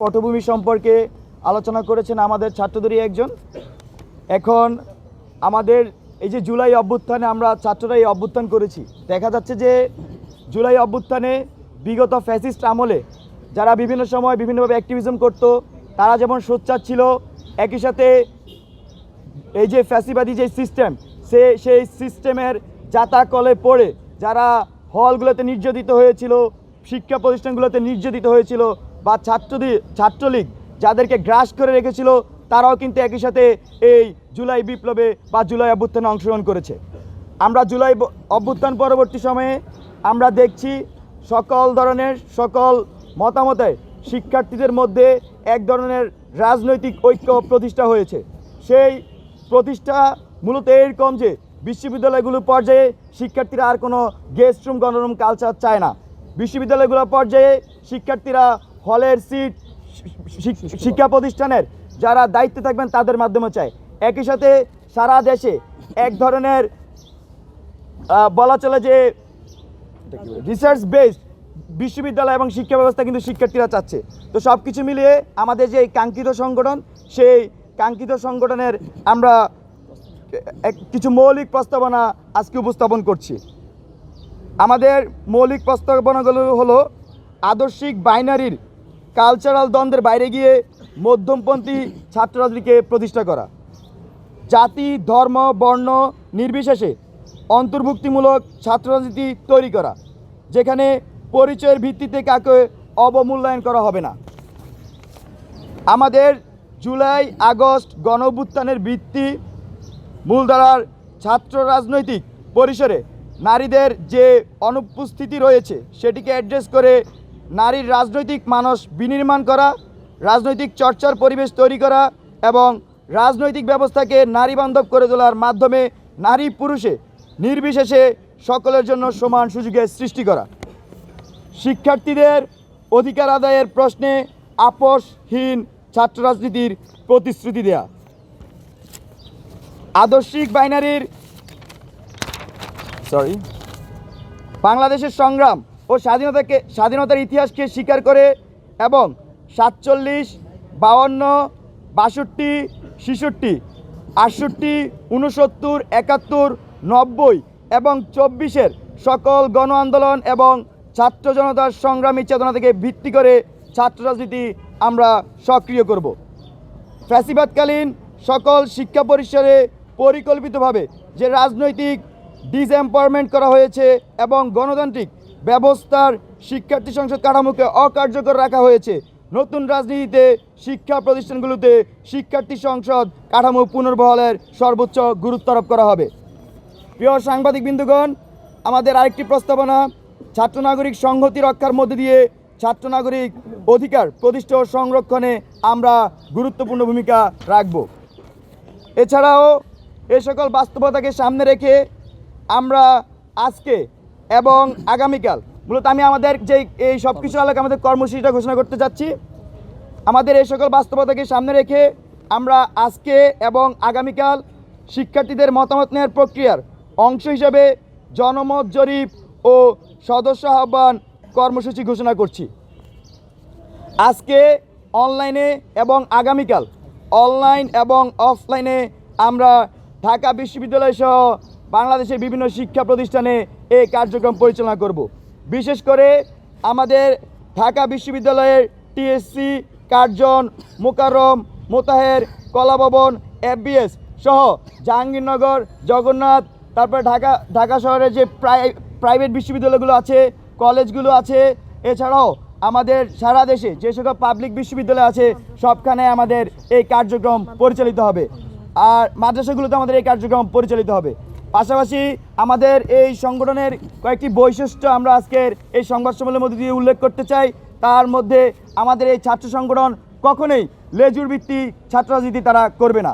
পটভূমি সম্পর্কে আলোচনা করেছেন আমাদের ছাত্রদেরই একজন। এখন আমাদের এই যে জুলাই অভ্যুত্থানে আমরা ছাত্ররা এই অভ্যুত্থান করেছি, দেখা যাচ্ছে যে জুলাই অভ্যুত্থানে বিগত ফ্যাসিস্ট আমলে যারা বিভিন্ন সময় বিভিন্নভাবে অ্যাক্টিভিজম করত, তারা যেমন সোচ্চার ছিল, একই সাথে এই যে ফ্যাসিবাদী যে সিস্টেম, সেই সিস্টেমের জাতাকলে পড়ে যারা হলগুলোতে নির্যাতিত হয়েছিল, শিক্ষা প্রতিষ্ঠানগুলোতে নির্যাতিত হয়েছিল, বা ছাত্রলীগ যাদেরকে গ্রাস করে রেখেছিল, তারাও কিন্তু একই সাথে এই জুলাই বিপ্লবে বা জুলাই অভ্যুত্থানে অংশগ্রহণ করেছে। আমরা জুলাই অভ্যুত্থান পরবর্তী সময়ে আমরা দেখছি সকল মতামতে শিক্ষার্থীদের মধ্যে এক ধরনের রাজনৈতিক ঐক্য প্রতিষ্ঠা হয়েছে। সেই প্রতিষ্ঠা মূলত এরকম যে বিশ্ববিদ্যালয়গুলোর পর্যায়ে শিক্ষার্থীরা আর কোনো গেস্ট রুম গণরুম কালচার চায় না। বিশ্ববিদ্যালয়গুলোর পর্যায়ে শিক্ষার্থীরা হলের সিট, শিক্ষা প্রতিষ্ঠানের যারা দায়িত্বে থাকবেন তাদের মাধ্যমে চায়। একই সাথে সারা দেশে এক ধরনের বলা চলে যে রিসার্চ বেসড বিশ্ববিদ্যালয় এবং শিক্ষা ব্যবস্থা কিন্তু শিক্ষার্থীরা চাচ্ছে। তো সব কিছু মিলিয়ে আমাদের যে কাঙ্ক্ষিত সংগঠন, সেই কাঙ্ক্ষিত সংগঠনের আমরা কিছু মৌলিক প্রস্তাবনা আজকে উপস্থাপন করছি। আমাদের মৌলিক প্রস্তাবনাগুলো হলো আদর্শিক বাইনারির কালচারাল দ্বন্দ্বের বাইরে গিয়ে মধ্যমপন্থী ছাত্র রাজনীতিকে প্রতিষ্ঠা করা, জাতি ধর্ম বর্ণ নির্বিশেষে অন্তর্ভুক্তিমূলক ছাত্র রাজনীতি তৈরি করা, যেখানে পরিচয়ের ভিত্তিতে কাকে অবমূল্যায়ন করা হবে না। আমাদের জুলাই আগস্ট গণ অভ্যুত্থানের ভিত্তি মূলধারার ছাত্র রাজনৈতিক পরিসরে নারীদের যে অনুপস্থিতি রয়েছে সেটিকে অ্যাড্রেস করে নারীর রাজনৈতিক মানস বিনির্মাণ করা, রাজনৈতিক চর্চার পরিবেশ তৈরি করা এবং রাজনৈতিক ব্যবস্থাকে নারীবান্ধব করে তোলার মাধ্যমে নারী পুরুষে নির্বিশেষে সকলের জন্য সমান সুযোগের সৃষ্টি করা, শিক্ষার্থীদের অধিকার আদায়ের প্রশ্নে আপোষহীন ছাত্র রাজনীতির প্রতিশ্রুতি দেয়া, আদর্শিক বাইনারির বাংলাদেশের সংগ্রাম ও স্বাধীনতার ইতিহাসকে স্বীকার করে এবং 47, 52, 62, 66, 68, 69, 71, 90 এবং 24-এর সকল গণ আন্দোলন এবং ছাত্র জনতার সংগ্রামী চেতনা থেকে ভিত্তি করে ছাত্র রাজনীতি আমরা সক্রিয় করব। ফ্যাসিবাদকালীন সকল শিক্ষা পরিসরে পরিকল্পিতভাবে যে রাজনৈতিক ডিসএম্পাওয়ারমেন্ট করা হয়েছে এবং গণতান্ত্রিক ব্যবস্থার শিক্ষার্থী সংসদ কাঠামোকে অকার্যকর রাখা হয়েছে, নতুন রাজনীতিতে শিক্ষা প্রতিষ্ঠানগুলোতে শিক্ষার্থী সংসদ কাঠামো পুনর্বহালের সর্বোচ্চ গুরুত্ব আরোপ করা হবে। প্রিয় সাংবাদিক বৃন্দগণ, আমাদের আরেকটি প্রস্তাবনা ছাত্র নাগরিক সংহতি রক্ষার মধ্যে দিয়ে ছাত্র নাগরিক অধিকার প্রতিষ্ঠা ও সংরক্ষণে আমরা গুরুত্বপূর্ণ ভূমিকা রাখব। এছাড়াও এ সকল বাস্তবতাকে সামনে রেখে আমরা আজকে এবং আগামীকাল মূলত আমি আমাদের যে এই সব কিছু আলোকে আমাদের কর্মসূচিটা ঘোষণা করতে যাচ্ছি। আমাদের এই সকল বাস্তবতাকে সামনে রেখে আমরা আজকে এবং আগামীকাল শিক্ষার্থীদের মতামত নেওয়ার প্রক্রিয়ার অংশ হিসেবে জনমত জরিপ ও সদস্য আহ্বান কর্মসূচি ঘোষণা করছি। আজকে অনলাইনে এবং আগামীকাল অনলাইন এবং অফলাইনে আমরা ঢাকা বিশ্ববিদ্যালয় সহ বাংলাদেশের বিভিন্ন শিক্ষা প্রতিষ্ঠানে এই কার্যক্রম পরিচালনা করব। বিশেষ করে আমাদের ঢাকা বিশ্ববিদ্যালয়ের টিএসসি, কার্জন, মোকাররম, মোতাহের, কলাভবন, এফবিএস সহ জাহাঙ্গীরনগর, জগন্নাথ, তারপরে ঢাকা শহরের যে প্রাইভেট বিশ্ববিদ্যালয়গুলো আছে, কলেজগুলো আছে, এছাড়াও আমাদের সারা দেশে যে সকল পাবলিক বিশ্ববিদ্যালয় আছে সবখানে আমাদের এই কার্যক্রম পরিচালিত হবে, আর মাদ্রাসাগুলোতে আমাদের এই কার্যক্রম পরিচালিত হবে। পাশাপাশি আমাদের এই সংগঠনের কয়েকটি বৈশিষ্ট্য আমরা আজকের এই সংবাদ সম্মেলনের মধ্যে দিয়ে উল্লেখ করতে চাই। তার মধ্যে আমাদের এই ছাত্র সংগঠন কখনোই লেজুর ভিত্তিক ছাত্র রাজনীতি তারা করবে না।